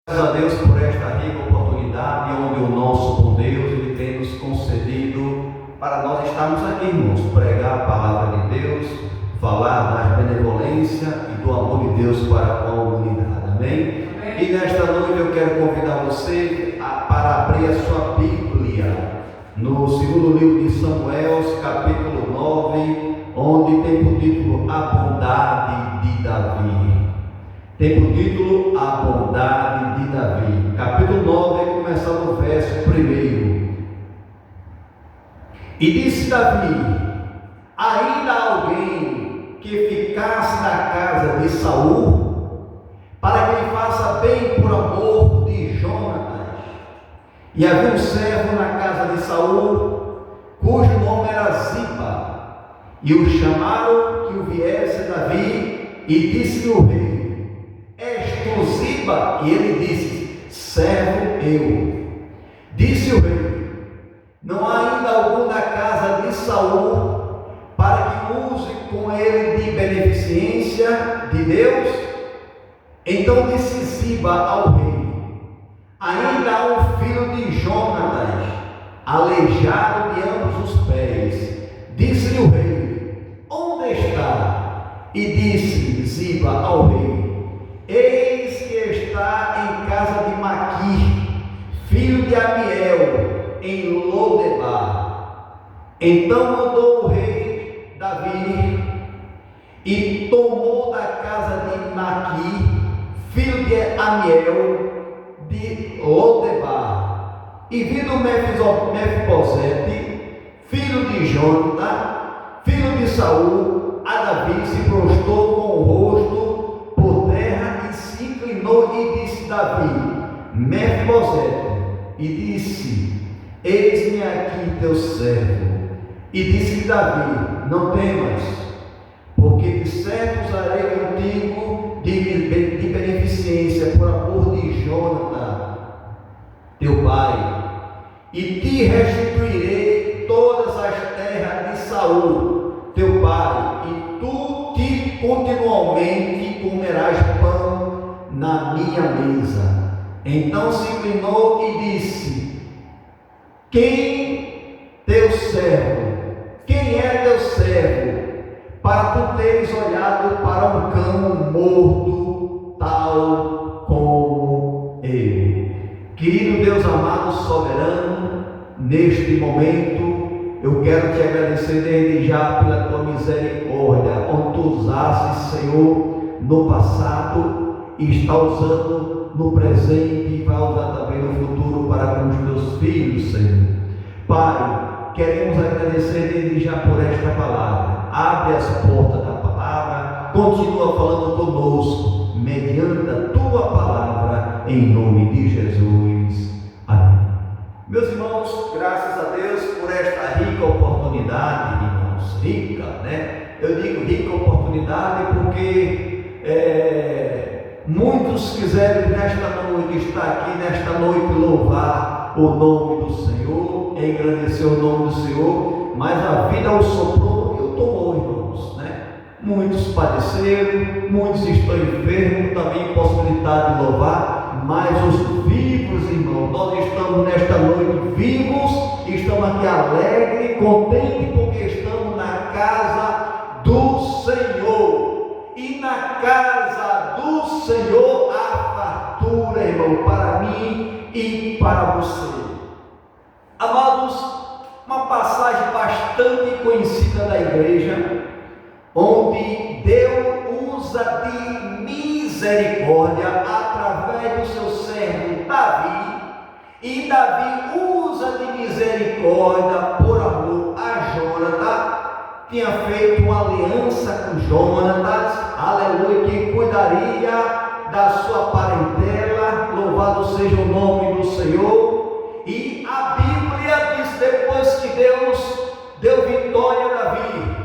Graças a Deus por esta rica oportunidade onde o nosso bom Deus Ele tem nos concedido para nós estarmos aqui, irmãos, pregar a palavra de Deus, falar da benevolência e do amor de Deus para com a humanidade, amém? E nesta noite eu quero convidar você para abrir a sua Bíblia no segundo livro de Samuel, capítulo 9, onde tem por título A Bondade de Davi. Tem por título A Bondade de Davi. Capítulo 9, começando no verso 1. E disse Davi: ainda alguém que ficasse na casa de Saul, para que lhe faça bem por amor de Jonatas. E havia um servo na casa de Saul, cujo nome era Ziba, e o chamaram que o viesse Davi, e disse-lhe o rei: és tu Ziba? E ele disse: servo eu. Disse o rei: não há ainda algum na casa de Saul, para que use com ele de beneficência de Deus? Então disse Ziba ao rei: ainda há um filho de Jonatas, aleijado de ambos os pés. Disse-lhe o rei: onde está? E disse Ziba ao rei: eis que está em casa de Maquir, filho de Amiel, em Lodebar. Então mandou o rei Davi e tomou da casa de Maquir, filho de Amiel, de Lodebar. E vindo Mefibosete, filho de Jonatã, filho de Saul, a Davi se prostrou com o rosto por terra e se inclinou e disse Davi: Mefibosete. E disse: eis-me aqui teu servo. E disse Davi: não temas, porque de certo usarei contigo de beneficência por amor de Jonatã, teu pai, e te restituirei todas as terras de Saul, teu pai, e tu te continuamente comerás pão na minha mesa. Então se inclinou e disse: quem teu servo? Quem é teu servo, para tu teres olhado para um cão morto, tal como eu? Querido Deus amado, soberano, neste momento eu quero te agradecer desde já pela tua misericórdia, onde tu usaste, Senhor, no passado e está usando no presente e vai usar também no futuro para com os teus filhos, Senhor. Pai, queremos agradecer desde já por esta palavra. Abre as portas da palavra, continua falando conosco, mediante a tua palavra, em nome de Jesus. Amém. Meus irmãos, graças a Deus por esta rica oportunidade, irmãos, rica, né? Eu digo rica oportunidade porque muitos quiserem nesta noite estar aqui, nesta noite louvar o nome do Senhor, engrandecer o nome do Senhor, mas a vida o soprou e o tomou, irmãos, né? Muitos padeceram, muitos estão enfermos, também impossibilitados de louvar, mas os vivos, irmãos, nós estamos nesta noite vivos, estamos aqui alegres, contentes, porque estamos na casa do Senhor, e na casa do Senhor há fartura, irmão, para mim e para você. Amados, uma passagem bastante conhecida da igreja, onde Deus usa de misericórdia através do seu servo Davi, e Davi usa de misericórdia por amor a Jonatã. Tinha feito uma aliança com Jonatas, aleluia, que cuidaria da sua parentela, louvado seja o nome do Senhor. E a Bíblia diz, depois que Deus deu vitória a Davi,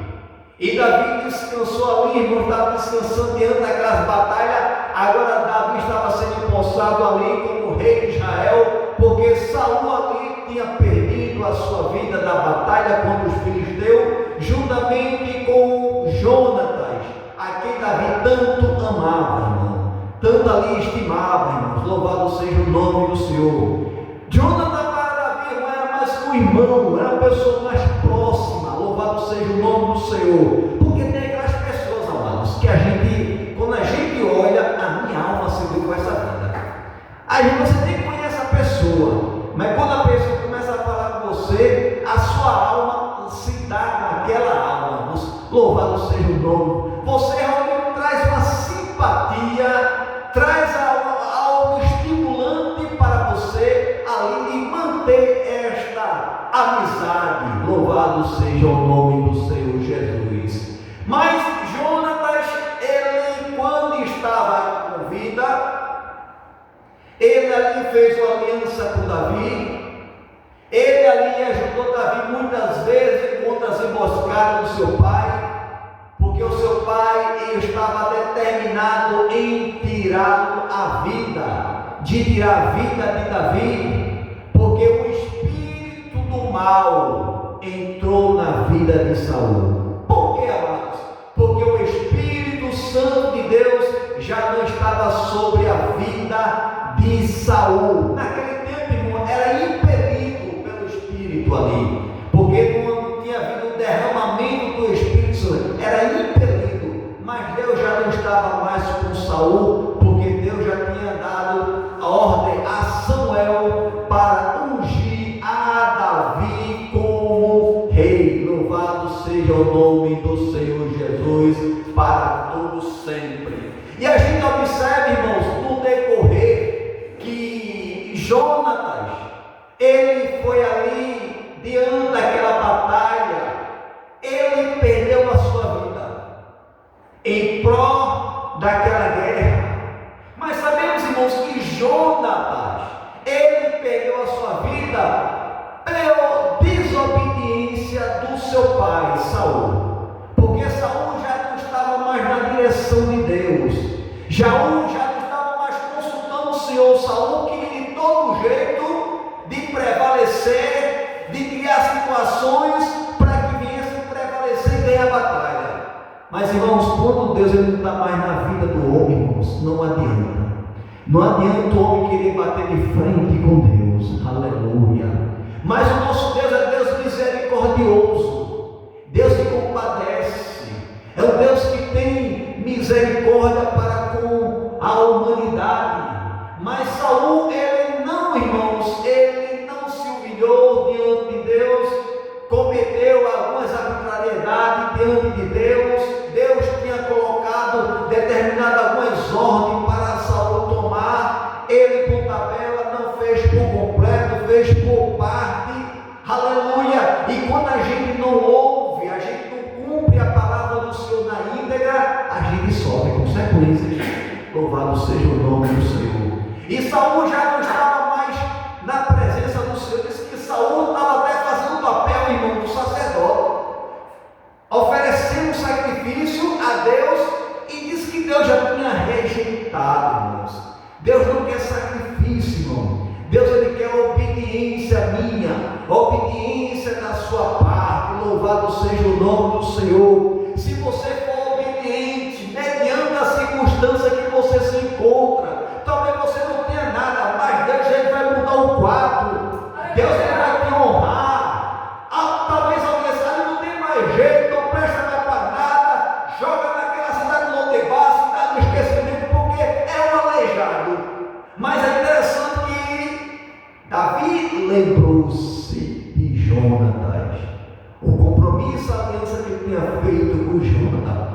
e Davi descansou ali, irmão, estava descansando diante daquelas batalhas. Agora Davi estava sendo empossado ali como rei de Israel, porque Saul ali tinha perdido a sua vida na batalha contra os filisteus, juntamente com Jonatas, a quem Davi tanto amava, irmão, tanto ali estimava, irmãos. Louvado o nome do Senhor. Jonathan para Davi não era mais que um irmão, era uma pessoa mais próxima. Louvado seja o nome do Senhor. Porque tem aquelas pessoas, amados, que quando a gente olha, a minha alma se deu com essa vida. Aí você nem conhece a pessoa, mas quando a pessoa começa a falar com você, a sua alma se dá com aquela alma. Louvado seja o nome. Você realmente traz uma simpatia, traz algo estimulante para você ali de manter esta amizade. Louvado seja o nome do Senhor Jesus. Mas Jonatas, ele quando estava com vida, ele ali fez uma aliança com Davi. Ele ali ajudou Davi muitas vezes contra as emboscadas do seu pai, porque o seu pai estava determinado em tirá-lo a vida, de tirar a vida de Davi, porque o espírito do mal entrou na vida de Saul. Por que, amados? Porque o Espírito Santo de Deus já não estava sobre a vida de Saul. Naquele tempo, irmão, era impedido pelo Espírito ali, porque não tinha havido o derramamento do Espírito Santo, era impedido. Mas Deus já não estava mais com Saul, porque Deus já tinha dado a ordem a Samuel para ungir a Davi como rei. Louvado seja o nome do Senhor Jesus para todo sempre. E a gente observa, irmãos, no decorrer que Jonatas, ele foi ali diante daquela batalha, ele perdeu a sua vida em prol daquela guerra. Mas sabemos, irmãos, que Jonatas, ele perdeu a sua vida pela desobediência do seu pai Saul, porque Saul já não estava mais na direção de Deus. Saul já não estava mais consultando o Senhor. Saul queria de todo jeito de prevalecer, de criar situações para que viesse prevalecer e ganhar a batalha. Mas, irmãos, quando Deus ele não está mais na vida do homem, irmãos, não adianta. Não adianta o homem querer bater de frente com Deus. Aleluia. Mas o nosso Deus é Deus misericordioso, Deus que compadece, é um Deus que tem misericórdia para com a humanidade. Mas Saul, ele não, irmãos, ele não se humilhou diante de Deus, cometeu algumas arbitrariedades diante de Deus. Deus tinha colocado determinado algumas ordens para Saul tomar, ele por tabela não fez por completo, fez por parte. Aleluia. E quando a gente não ouve, a gente não cumpre a palavra do Senhor na íntegra, a gente sofre consequências. Louvado seja o nome do Senhor. E Saul já não estava mais na presença do Senhor. Diz que Saul estava até fazendo o papel, irmão, do sacerdote, oferecendo sacrifício a Deus, e diz que Deus já tinha rejeitado, irmãos. Deus não quer sacrifício, irmão. Deus ele quer obediência minha, obediência da sua parte. Louvado seja o nome do Senhor. Se você for obediente, mediante a circunstância que você se encontra, talvez você não tenha nada, mas Deus ele vai mudar o quadro. Deus ele vai te honrar. Talvez alguém sabe, não tem mais jeito, não presta mais para nada, joga naquela cidade do Lodebar, cidade do esquecimento, porque é um aleijado. Mas é interessante que Davi lembrou-se de Jonatas, o compromisso, a aliança que ele tinha feito com Jonatas.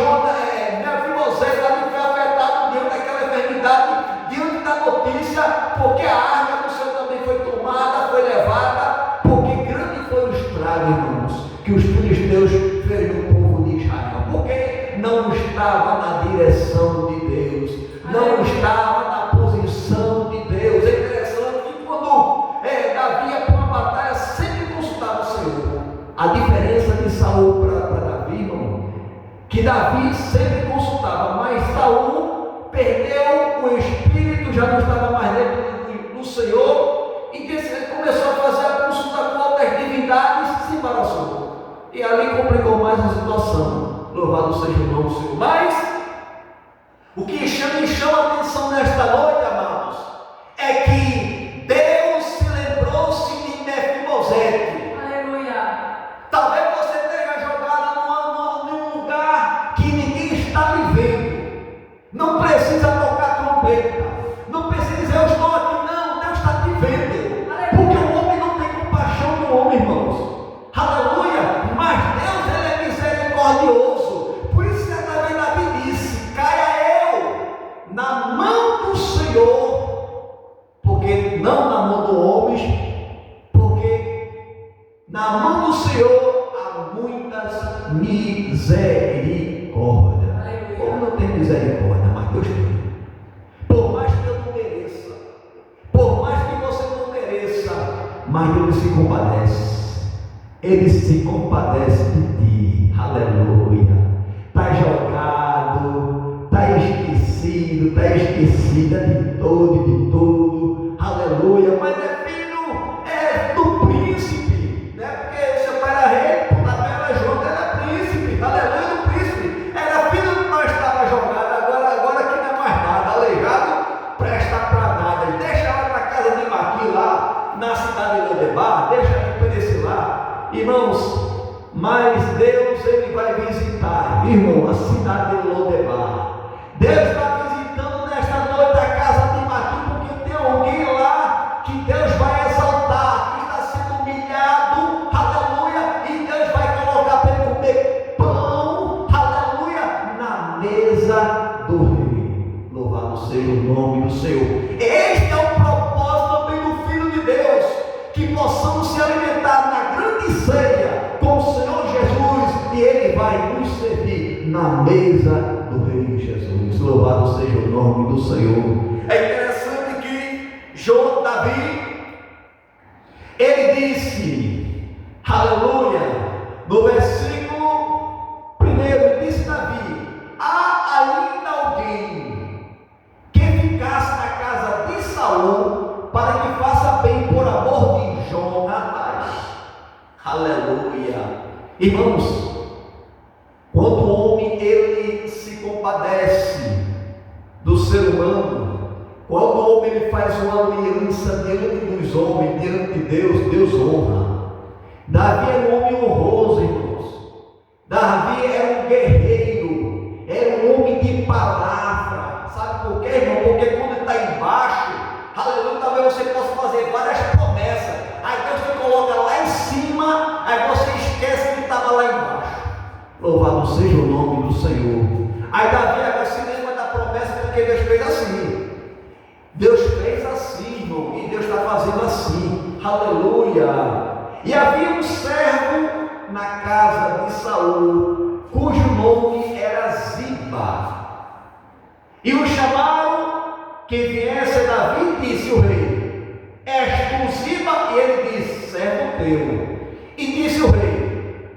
Mefibosete ali foi afetado diante daquela enfermidade, diante da notícia, porque a arca do Senhor também foi tomada, foi levada, porque grande foi o estrago, irmãos, que os filisteus fez no povo de Israel, porque não estava na direção de Deus, não estava na posição de Deus. É interessante que quando Davi ia para uma batalha, sempre consultava o Senhor. A diferença de Saul para Davi, irmão, que Davi sempre consultava, mas Saul perdeu o espírito, já não estava mais dentro do Senhor, e começou a fazer a consulta com outras divindades e se embaraçou. E ali complicou mais a situação. Louvado seja o nome do Senhor. Mas o que me chama a atenção nesta noite, amados, é que Deus se lembrou-se de Mefibosete. Aleluia. Talvez você esteja jogado num lugar que ninguém está lhe vendo. Não precisa tocar trompeta. Não precisa dizer eu estou aqui. Não, Deus está te vendo. Porque o homem não tem compaixão do homem, irmãos. Aleluia. Mas Deus, Ele é misericordioso. Por isso que também Davi disse: caia eu na mão do Senhor. Porque não na mão do homem. Porque na mão do Senhor há muitas misericórdias. Como não tem misericórdia, mas Deus tem. Por mais que eu não mereça, por mais que você não mereça, mas Ele se compadece. Ele se compadece de ti. Aleluia. Está jogado, está esquecido, está esquecida de tudo. Aleluia. Mas é filho do príncipe, né? Porque seu pai era rei, Tabela junto era príncipe. Aleluia, do príncipe. Era filho, mas estava jogado. Agora que não é mais nada. Aleijado, presta para nada. Deixa ela na casa de Maqui, lá na cidade de Lodebar. Deixa ela perecer lá. Irmãos, mas Deus, Ele vai visitar, irmão, a cidade de Lodebar. Deus está visitando nesta noite a casa de Maqui, porque tem alguém lá que Deus vai exaltar, que está sendo humilhado, aleluia, e Deus vai colocar para ele comer pão, aleluia, na mesa do rei. Louvado seja o nome do Senhor. Este é o propósito também do Filho de Deus, que possamos se alimentar na grande ceia com o Senhor Jesus, e Ele vai nos servir na mesa do Rei Jesus. Louvado seja o nome do Senhor. É interessante que Davi, ele disse, aleluia, no versículo 1, disse Davi: há ainda alguém que ficasse na casa de Saul, para que faça bem por amor de Jonatas. Aleluia. Irmãos, quando o homem ele se compadece do ser humano, quando o homem ele faz uma aliança diante dos homens, diante de Deus, Deus honra. Davi era um homem honroso, irmãos. Davi era um guerreiro, era um homem de palavra. Sabe por quê, irmão? Porque quando ele está embaixo, aleluia, talvez você possa fazer várias promessas. Aí Deus te coloca lá em cima, aí você esquece que estava lá embaixo. Louvado seja o nome do Senhor. Aí Davi agora se lembra da promessa, porque Deus fez assim. Deus fez assim, irmão, e Deus está fazendo assim. Aleluia. E havia um servo na casa de Saul, cujo nome era Ziba. E o chamaram que viesse Davi, disse o rei: és tu Ziba? E ele disse: servo teu. E disse o rei: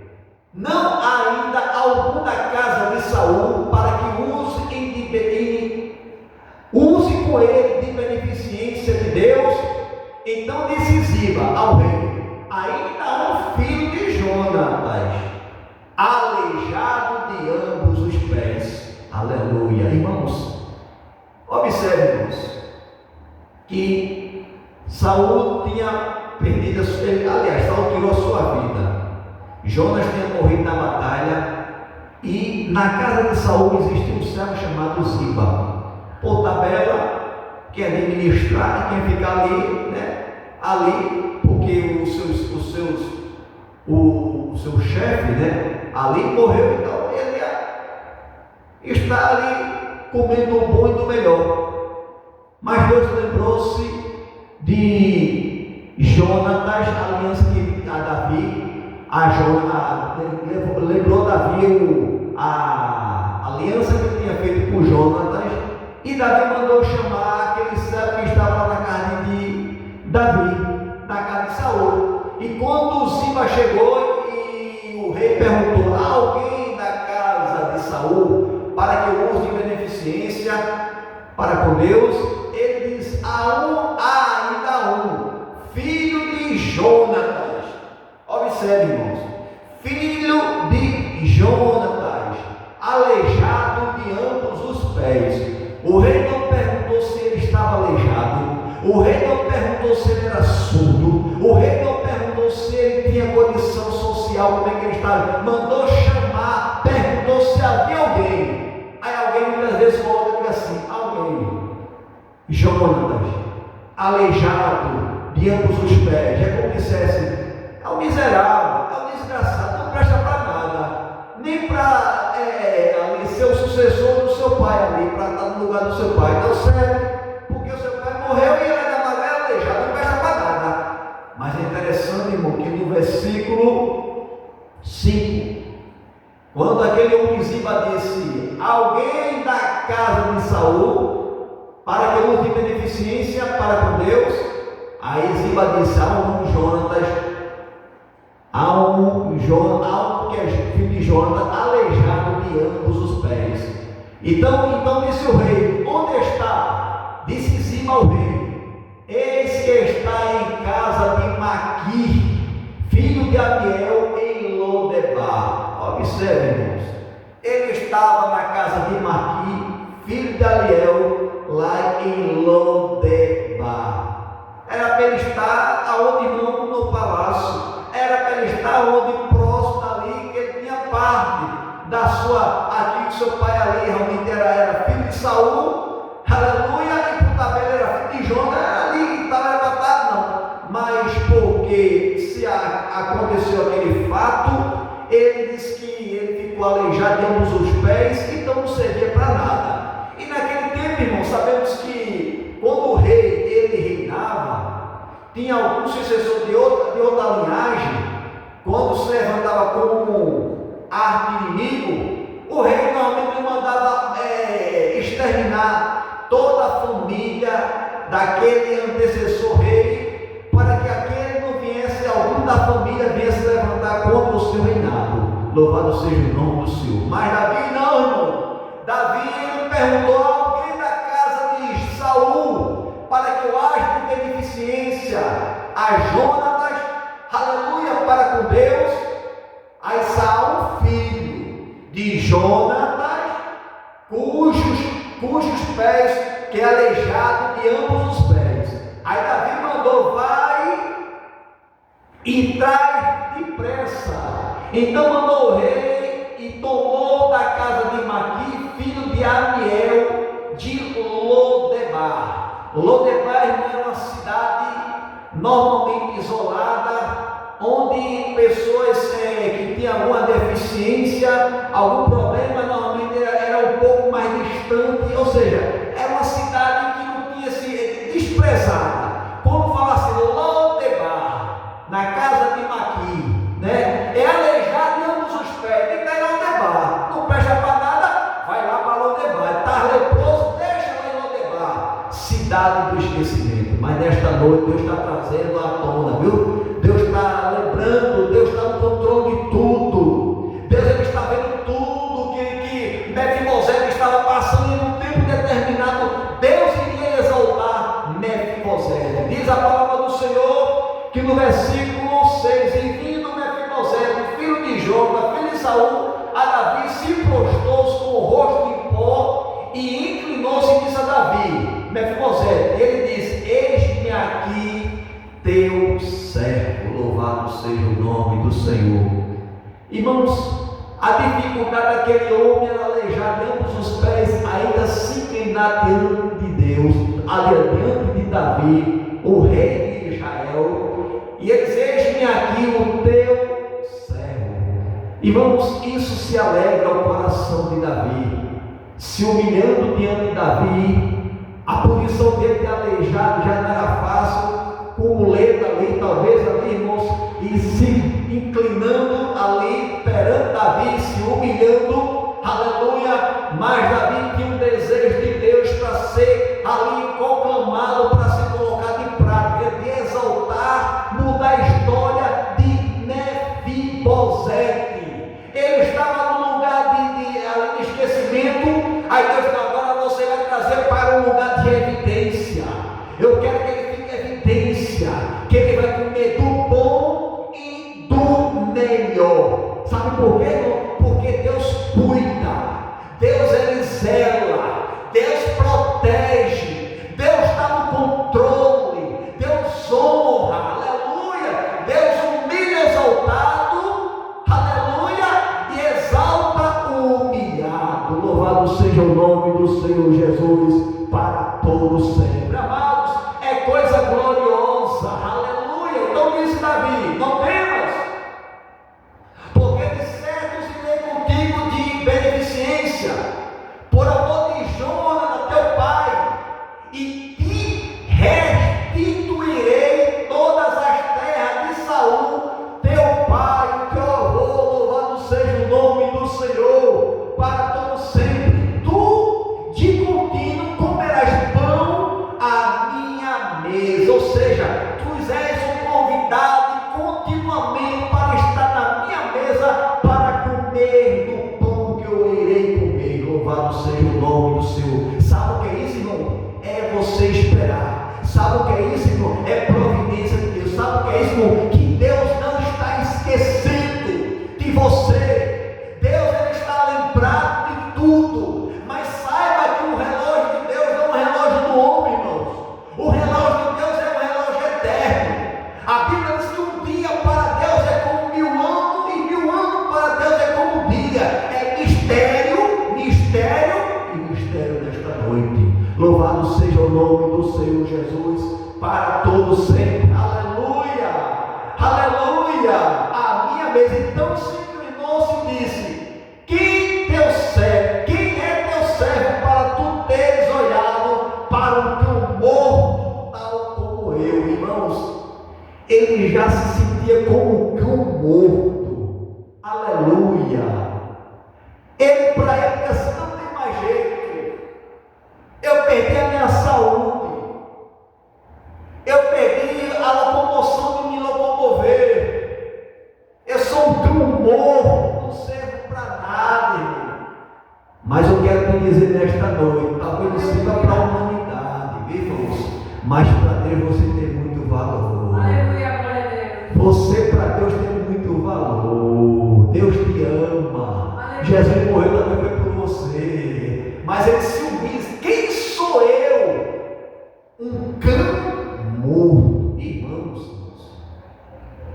não há ainda algum da casa de Saul para que use com ele de beneficência de Deus? Então disse Ziba ao rei: ainda há um filho de Jonatas, aleijado de ambos os pés. Aleluia. Irmãos, observe, irmãos, que Saul tinha perdido a sua vida. Aliás, Saul tirou a sua vida. Jonas tinha morrido na batalha. E na casa de Saul existia um servo chamado Ziba, por tabela, que administrar, quem fica ali, né? Ali, porque o seu chefe, né? Ali morreu, então ele está ali comendo o bom e do melhor. Mas Deus lembrou-se de Jonatas, a aliança que a Davi, lembrou Davi a aliança que ele tinha feito com Jonatas, e Davi mandou chamar aquele servo que estava lá na carne de Davi, na carne de Saul. E quando Ziba chegou e o rei perguntou: há alguém da casa de Saul para que eu use de beneficência para com Deus? Ele diz: há ainda um, filho de Jonatas. Observe, irmãos, filho de Jonatas, aleijado de ambos os pés. O rei não perguntou se ele estava aleijado, o rei não perguntou se ele era surdo, o rei não perguntou se ele tinha condição social, como é que ele estava. Mandou chamar, perguntou se havia alguém. Aí alguém muitas vezes volta e diz assim: alguém, Jonatas, aleijado de ambos os pés. É como dissesse: é um miserável, é um desgraçado, não presta para nada, nem para ser o sucessor do seu pai ali, para estar no lugar do seu pai. Não serve, porque o seu pai morreu e ele era magro, aleijado, não presta para nada. Mas é interessante, irmão, que no versículo 5, quando aquele homem Ziba disse: alguém da casa de Saul para que eu use beneficência para com Deus, aí Ziba disse: há um Jonatas, que é filho de Jonatas, aleijado de ambos os pés. Então disse o rei: onde está? Disse Ziba ao rei: eis que está em casa de Maqui, filho de Amiel, em Lodebar. Observe, irmãos, ele estava na casa de Maqui, filho de Amiel, lá em Lodebar. Era para ele estar aonde? Não no palácio. Era para ele estar onde? Próximo ali, que ele tinha parte da sua, aqui que seu pai ali realmente era filho de Saul, aleluia, e por tabela era filho de Jonas, era ali, estava levantado, não. Mas porque se aconteceu aquele fato, ele disse que ele ficou aleijado de ambos os pés, então não servia para nada. E naquele tempo, irmão, sabemos que quando o rei ele reinava, tinha algum sucessor de outra linhagem. Quando se levantava como arqui-inimigo, o rei normalmente mandava exterminar toda a família daquele antecessor rei, para que aquele não viesse, algum da família viesse levantar contra o seu reinado. Louvado seja o nome do Senhor. Mas Davi não, irmão. Davi perguntou a alguém da casa de Saul para que eu haja de beneficência a Jonatas, aleluia, para com Deus. Aí Saul, filho de Jonatas, cujos pés, que é aleijado de ambos os pés. Aí Davi mandou: vai e traz depressa. Então mandou o rei e tomou da casa de Maqui, filho de Amiel, de Lodebar. Lodebar, irmão, é uma cidade normalmente isolada, onde pessoas que tinham alguma deficiência, algum problema, normalmente era um pouco mais distante, ou seja, era uma cidade que não tinha se desprezada. Como falar assim, Lodebar, na casa de Maqui, né? É aleijado de ambos os pés, tem que ir em Lodebar, não presta para nada, vai lá para Lodebar. Está leproso, deixa lá em Lodebar, cidade do esquecimento. Mas nesta noite Deus está trazendo à tona, viu? Deus está lembrando, Deus está no controle de tudo. Deus ele está vendo tudo que Mefibosete estava passando em um tempo determinado. Deus iria exaltar Mefibosete. Diz a palavra do Senhor que no versículo 6, e vindo Mefibosete, filho de Jonas, filho de Saul, a Davi, se prostrou com o rosto em pó e inclinou-se e disse a Davi: Mefibosete, ele diz: eis-me aqui teu servo. Louvado seja o nome do Senhor. Irmãos, a dificuldade daquele homem era aleijado de ambos os pés, ainda se inclinar diante de Deus, diante de Davi, o rei de Israel, e ele diz: eis-me aqui o teu servo. Irmãos, isso se alegra ao coração de Davi. se humilhando diante de Davi. A posição dele de aleijado já não era fácil, com muleta ali, talvez ali, irmãos, e se inclinando ali perante Davi, se humilhando, aleluia. Mas Davi tinha um desejo de Deus para ser ali conclamado, para ser colocado em prática, de exaltar, mudar a história de Mefibosete. Ele estava num lugar de esquecimento. Aí Deus falou: agora você vai trazer para um lugar de evidência. Eu quero que ele fique em evidência, que ele vai comer do bom e do melhor. Sabe por quê, irmão? Porque Deus cuida, Deus ele zela, Deus protege, Deus está no controle, Deus honra, aleluia. Deus humilha exaltado, aleluia, e exalta o humilhado. Louvado seja o nome do Senhor Jesus para todos sempre. Amados, é coisa gloriosa, aleluia. Então disse Davi: não temas, porque de certo irei contigo de beneficência, por amor de Jonatas teu pai, e te restituirei todas as terras de Saul teu pai, teu avô. Louvado seja o nome do Senhor para todo sempre. Tu de contínuo comerás pão à minha mesa. Ou seja, tu és um convidado continuamente para estar na minha mesa, para comer do pão que eu irei comer. Louvado seja o nome do Senhor. Sabe o que é isso, irmão? É você esperar. Sabe o que é isso, irmão? É providência de Deus. Sabe o que é isso, irmão? Que Deus não está esquecendo de você. Deus ele está lembrado de tudo. Mas saiba que o relógio de Deus não é um relógio do homem, irmãos. O relógio de Deus é um relógio eterno. A Bíblia diz que um dia para Deus é como 1000 anos, e 1000 anos para Deus é como um dia. É mistério, mistério e mistério nesta noite. Louvado seja o nome do Senhor Jesus para todos sempre. Aleluia, aleluia. A minha mesa. Então se inclinou-se e disse: quem é teu servo para tu teres olhado para um cão morto tal como eu? Irmãos, ele já se sentia como um cão morto. Aleluia. Ele, para ele, assim, não tem mais jeito. Eu perdi a minha saúde, eu perdi a locomoção de me locomover, eu sou um cão morto, não servo para nada, irmão. Mas eu quero te dizer nesta noite, talvez não seja para a humanidade, viu, irmãos? Mas para Deus você tem muito valor. Aleluia, glória a Deus. Você para Deus tem muito valor. Deus te ama. Aleluia. Jesus morreu também foi por você. Mas ele se humilha. Quem sou eu? Um cão morto. Irmãos,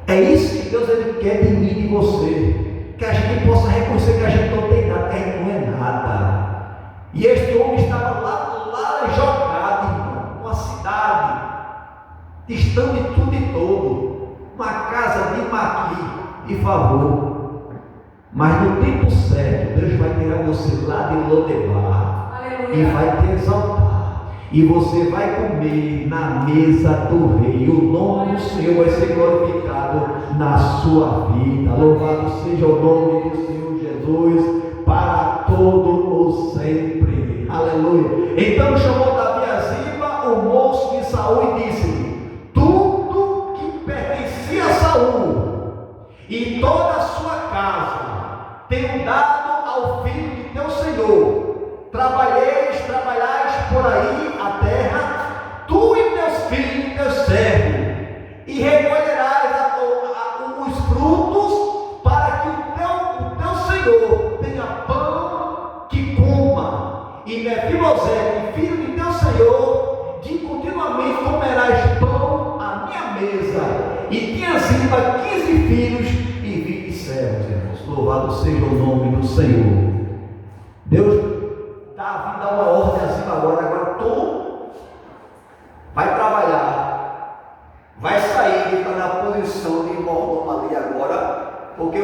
é isso que Deus ele quer de mim e de você. Que a gente possa reconhecer que a gente não tem nada, que a gente não é nada. E este homem estava lá jogado, irmão, numa cidade, distante de tudo e todo, uma casa de maqui e favor. Mas no tempo certo, Deus vai tirar você lá de Lodebar e vai te exaltar. E você vai comer na mesa do rei. E o nome do Senhor vai ser glorificado na sua vida. Louvado seja o nome do Senhor Jesus para todo o sempre. Aleluia. Então chamou Davi a Ziba, o moço de Saul, e disse: tudo que pertencia a Saul e toda a sua casa tenho dado ao filho de teu Senhor. Trabalhais por aí a terra, tu e teus filhos e teus servos, e recolherás os frutos, para que o teu Senhor tenha pão que coma. E Mefibosete, filho de teu Senhor, de continuamente comerás pão à minha mesa. E tinha Ziba 15 filhos e 20 servos, irmãos. Louvado seja o nome do Senhor. Deus dá uma ordem assim agora tu vai trabalhar, vai sair, está na posição de mordomo ali agora, porque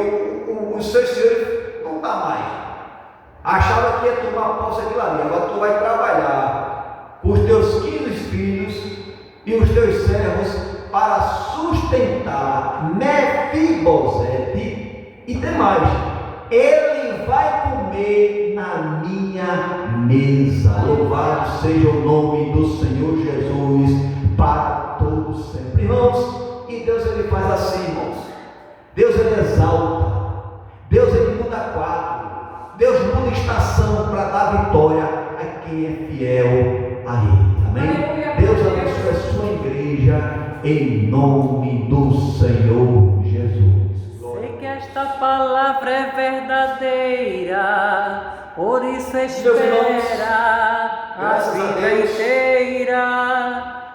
os seus senhores não está mais. Achava que ia tomar posse daquilo ali. Agora tu vai trabalhar com os teus 15 filhos e os teus servos para sustentar Mefibosete e demais. Ele vai comer na minha mesa. Louvado seja o nome do Senhor Jesus para todos sempre. Irmãos, e Deus ele faz assim, irmãos. Deus ele exalta. Deus ele muda quadro. Deus muda estação para dar vitória a quem é fiel a Ele. Amém? Deus abençoe a sua igreja em nome do Senhor Jesus. Sei que esta palavra é verdadeira, por isso espera a vida inteira.